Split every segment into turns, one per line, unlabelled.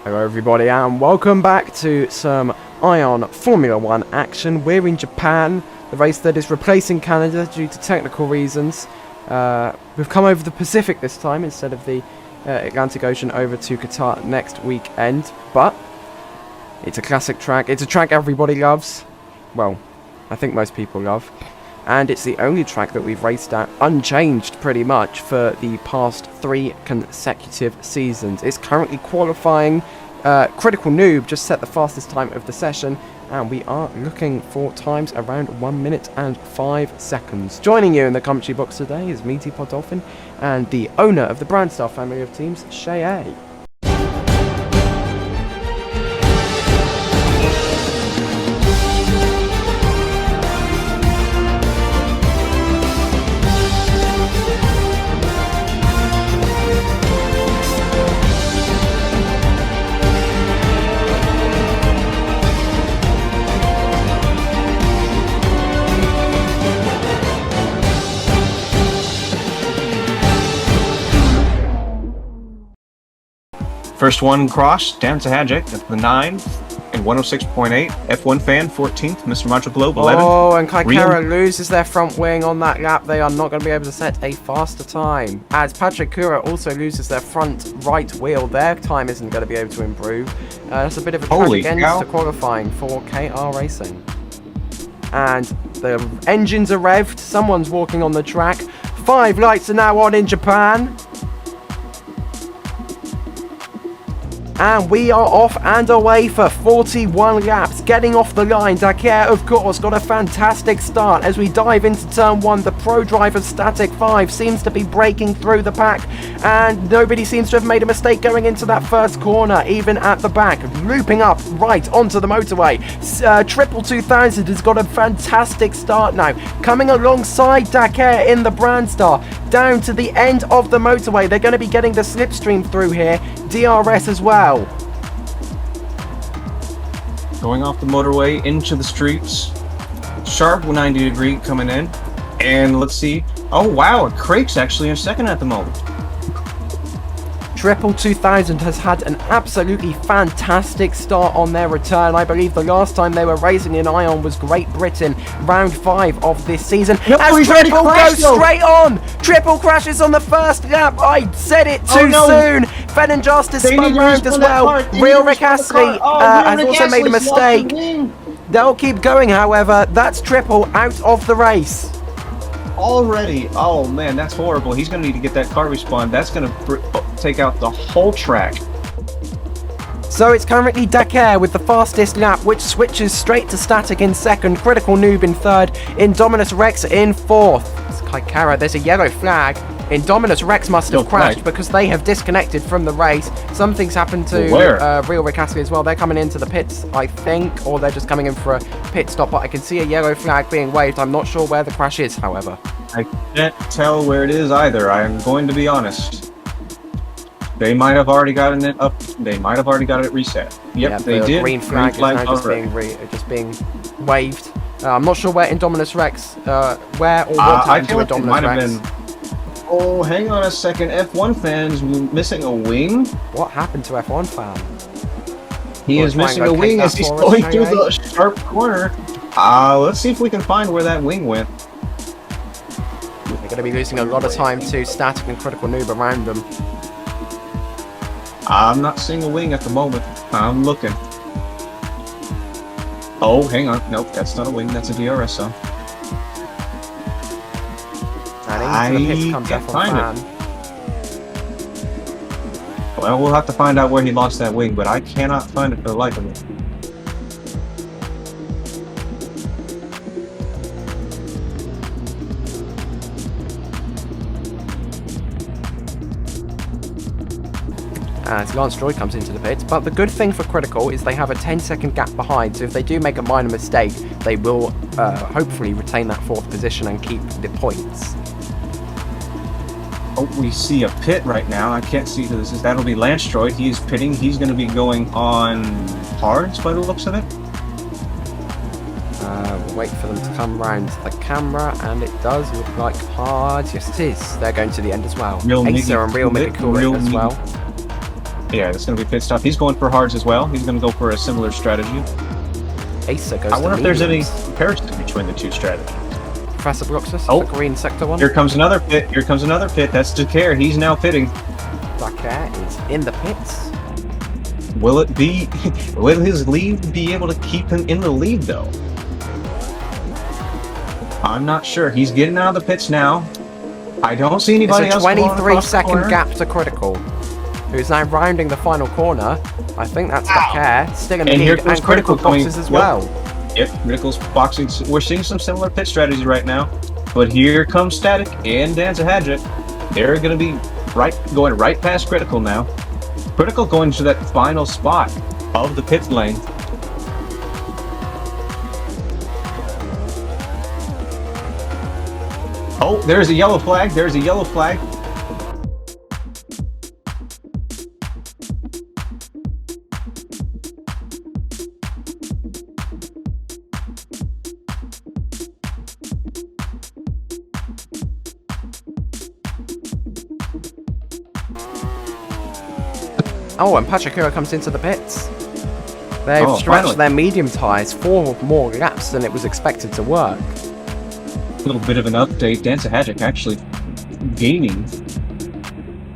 Hello everybody and welcome back to some Ion Formula 1 action. We're in Japan, the race that is replacing Canada due to technical reasons. We've come over the Pacific this time instead of the Atlantic Ocean over to Qatar next weekend. But it's a classic track. It's a track everybody loves. Well, I think most people love. And it's the only track that we've raced at unchanged pretty much for the past 3 consecutive seasons. It's currently qualifying. Critical Noob just set the fastest time of the session, and we are looking for times around 1 minute and 5 seconds. Joining you in the commentary box today is Meaty Podolphin and the owner of the Brandstar family of teams, Shay A.
First one cross, Dan Sahajek at the 9 and 106.8. F1 fan 14th, Mr. Macho Globe 11th.
Oh, and Kaikara loses their front wing on that lap. They are not going to be able to set a faster time. As Patrick Kura also loses their front right wheel, their time isn't going to be able to improve. That's a bit of a track against the qualifying for KR Racing. And the engines are revved. Someone's walking on the track. 5 lights are now on in Japan. And we are off and away for 41 laps. Getting off the line, Dakar, of course, got a fantastic start. As we dive into turn 1, the Pro Driver Static 5 seems to be breaking through the pack. And nobody seems to have made a mistake going into that first corner, even at the back. Looping up right onto the motorway. Triple 2000 has got a fantastic start now. Coming alongside Dakar in the Brandstar. Down to the end of the motorway. They're going to be getting the slipstream through here. DRS as well.
Going off the motorway into the streets. Sharp 90 degree coming in. And let's see. Oh wow, Craig's actually in second at the moment.
Triple 2000 has had an absolutely fantastic start on their return. I believe the last time they were racing in Ion was Great Britain, round 5 of this season.
No,
as Triple goes straight on! Triple crashes on the first lap. I said it too soon. Fenn Justice spun round as well. Real Rick Astley has also made a mistake. They'll keep going, however. That's Triple out of the race.
Already, oh man, that's horrible. He's going to need to get that car respawned. That's going to take out the whole track.
So it's currently Dakar with the fastest lap, which switches straight to Static in second, Critical Noob in third, Indominus Rex in fourth. It's Kaikara, there's a yellow flag. Indominus Rex must have crashed because they have disconnected from the race. Something's happened to Real Rick Astley as well. They're coming into the pits, I think, or they're just coming in for a pit stop, but I can see a yellow flag being waved. I'm not sure where the crash is, however.
I can't tell where it is either, I'm going to be honest. They might have already gotten it up. They might have already got it reset. Yep, yeah, they did.
Green flag is now just being waved. I'm not sure where Indominus Rex, where or what happened to Indominus Rex.
Oh, hang on a second. F1 fan's missing a wing.
What happened to F1 fan?
He is missing a wing as he's going through the sharp corner. Let's see if we can find where that wing went.
They're going to be losing a lot of time to Static and Critical Noob around them.
I'm not seeing a wing at the moment. I'm looking. Oh, hang on. Nope, that's not a wing. That's a DRS zone. I can't find it. Well, we'll have to find out where he lost that wing, but I cannot find it for the life of me.
As Lance Droid comes into the pits, but the good thing for Critical is they have a 10-second gap behind, so if they do make a minor mistake, they will hopefully retain that 4th position and keep the points.
Oh, we see a pit right now. I can't see who this is. That'll be Lance Droid. He is pitting. He's going to be going on hards by the looks of it.
We'll wait for them to come round the camera, and it does look like hards. Yes, it is. They're going to the end as well. Acer and Real Midikuri as well.
Yeah, that's going to be pit stop. He's going for hards as well. He's going to go for a similar strategy.
Asa goes
I wonder
to
if there's any
mediums.
comparison between the two strategies.
Professor Bruxus,
Oh.
the green sector one.
Here comes another pit. Here comes another pit. That's Dakar. He's now pitting.
Dakar is in the pits.
Will it be? Will his lead be able to keep him in the lead though? I'm not sure. He's getting out of the pits now. I don't see anybody
It's a
else. going
23-second
across the corner.
gap to Critical, who's now rounding the final corner. I think that's Dakar, still in the
And here
lead,
comes
and Critical
Critical
boxes as
coming.
well.
Yep, Critical's boxing. We're seeing some similar pit strategies right now. But here comes Static and Danza Hadget. They're going to be going right past Critical now. Critical going to that final spot of the pit lane. Oh, there's a yellow flag. There's a yellow flag.
Oh, and Pachacura comes into the pits. They've
Oh,
stretched
finally.
their medium tyres 4 more laps than it was expected to work.
A little bit of an update. Danza Hadget actually gaining.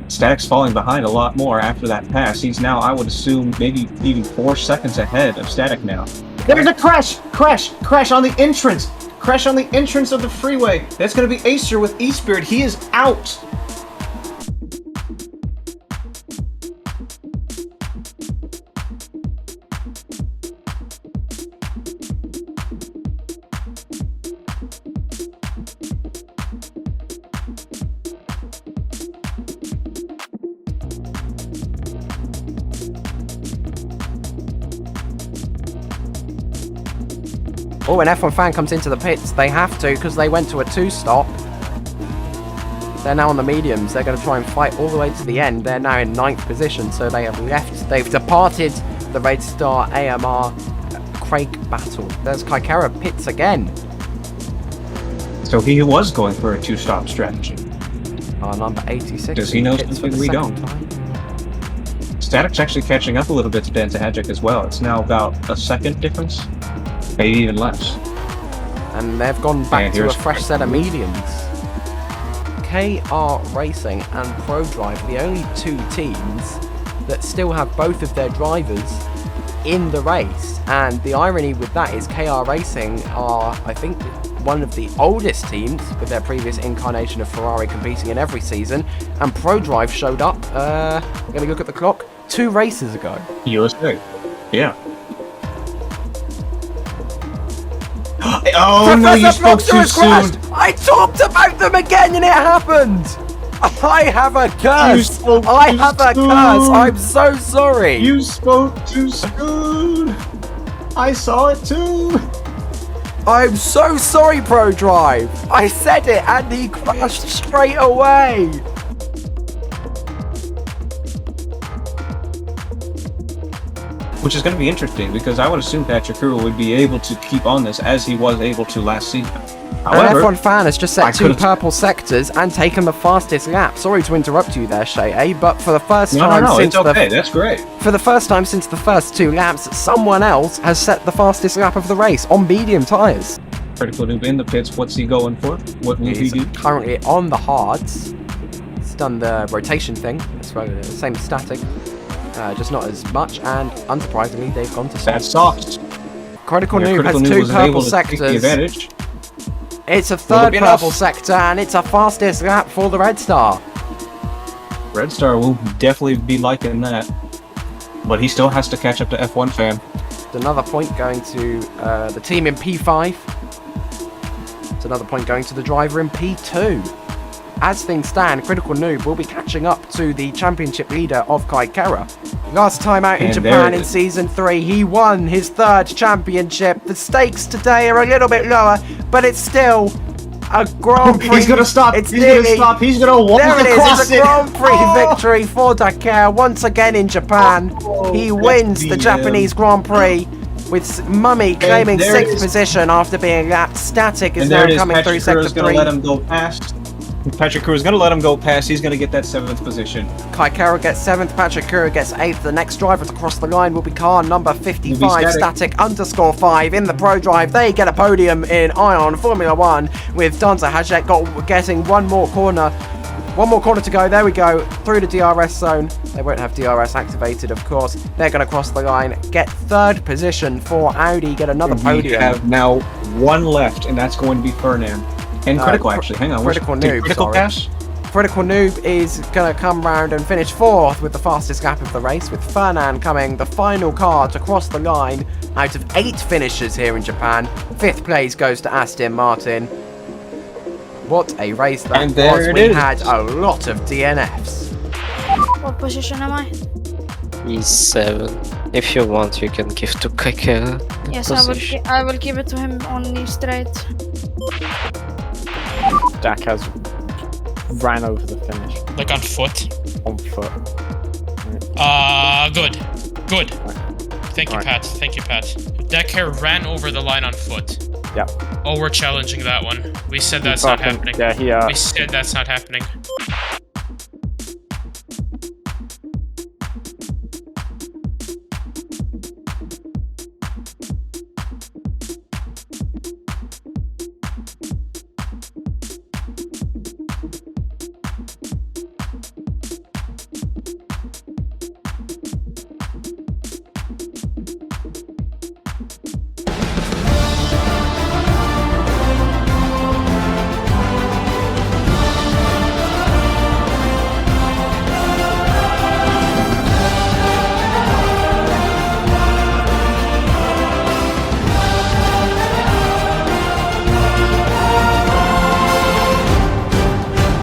Static's falling behind a lot more after that pass. He's now, I would assume, maybe even 4 seconds ahead of Static now. There's a crash! Crash on the entrance! Crash on the entrance of the freeway! That's going to be Acer with E-Spirit. He is out!
Oh, an F1 fan comes into the pits. They have to, because they went to a 2-stop. They're now on the mediums. They're going to try and fight all the way to the end. They're now in 9th position, so they have left. They've departed the Red Star AMR Craig battle. There's Kaikara pits again.
So he was going for a 2-stop strategy.
Number 86.
Does he know
pits for
something
the
we
second
don't?
time.
Static's actually catching up a little bit to Danza Hadget as well. It's now about a second difference. Maybe even less.
And they've gone back
And
to a
here's
fresh set of mediums. KR Racing and ProDrive are the only 2 teams that still have both of their drivers in the race. And the irony with that is KR Racing are, I think, one of the oldest teams with their previous incarnation of Ferrari competing in every season. And ProDrive showed up, let me look at the clock, 2 races ago.
USA. Yeah. Oh no, you
Professor
spoke
Bloxer
too
has
soon.
crashed! I talked about them again and it happened! I have a
You
curse!
spoke
I
too
have a
soon.
curse! I'm so sorry!
You spoke too soon. I saw it too.
I'm so sorry, ProDrive! I said it and he crashed straight away!
Which is going to be interesting because I would assume Patrick Kuro would be able to keep on this as he was able to last season.
An
However,
F1 fan has just set
I
2
could've-
purple sectors and taken the fastest lap. Sorry to interrupt you there, Shay, but for the first
no,
time
it's
since
okay. That's great.
For the first time since the first 2 laps, someone else has set the fastest lap of the race on medium tyres.
Critical Noob in the pits. What's he going for? What will he
He's
do?
currently on the hards. He's done the rotation thing. It's the same as static, just not as much. And unsurprisingly, they've gone to
That's
soft.
soft.
Critical
Yeah,
Noob
Critical
has
Noob
2
was
purple
able to take the
sectors.
advantage.
It's a
Will it
3rd
be
purple
enough?
sector, and it's a fastest lap for the Red Star.
Red Star will definitely be liking that. But he still has to catch up to F1 fan.
It's another point going to the team in P5. It's another point going to the driver in P2. As things stand, Critical Noob will be catching up to the championship leader of Kaikara. Last time out in
And there
Japan
it
in
is.
Season 3, he won his 3rd championship. The stakes today are a little bit lower, but it's still a Grand Prix.
He's gonna stop.
It's
He's
nearly,
gonna stop. He's gonna walk
there it is.
across
It's a
it.
Grand Prix
Oh!
victory for Dakar once again in Japan. He
that's
wins the
the,
Japanese Grand Prix with Mummy claiming
there it
6th
is.
position after being lapped. Static is
And
now
there it is.
coming through
Patrick
sector
Kuro's gonna
3.
let him go past. Patrick Crew is going to let him go past. He's going to get that 7th position.
Kai Carroll gets 7th, Patrick Kura gets 8th. The next driver to cross the line will be car number 55, static_5 in the Pro Drive. They get a podium in Ion Formula 1 with Danza Hajek getting one more corner to go. There we go, through the DRS zone. They won't have DRS activated, of course. They're going to cross the line, get 3rd position for Audi, get another podium.
We have now 1 left, and that's going to be Fernand. And Critical, actually. Hang on.
Critical Noob,
Critical
sorry.
pass?
Critical Noob is going to come round and finish 4th with the fastest gap of the race, with Fernand coming the final car to cross the line out of 8 finishers here in Japan. 5th place goes to Aston Martin. What a race that
And there
was.
it
We
is.
had a lot of DNFs.
What position am I?
E7. If you want, you can give to Keke.
Yes, I will give it to him on the straight.
Jack has ran over the finish
Like on foot.
on foot.
Good. Good. Thank you,
Alright.
Pat. Thank you, Pat. Decker ran over the line on foot.
Yep.
Oh, we're challenging that one. We said that's not happening.
Yeah, he
We said that's not happening.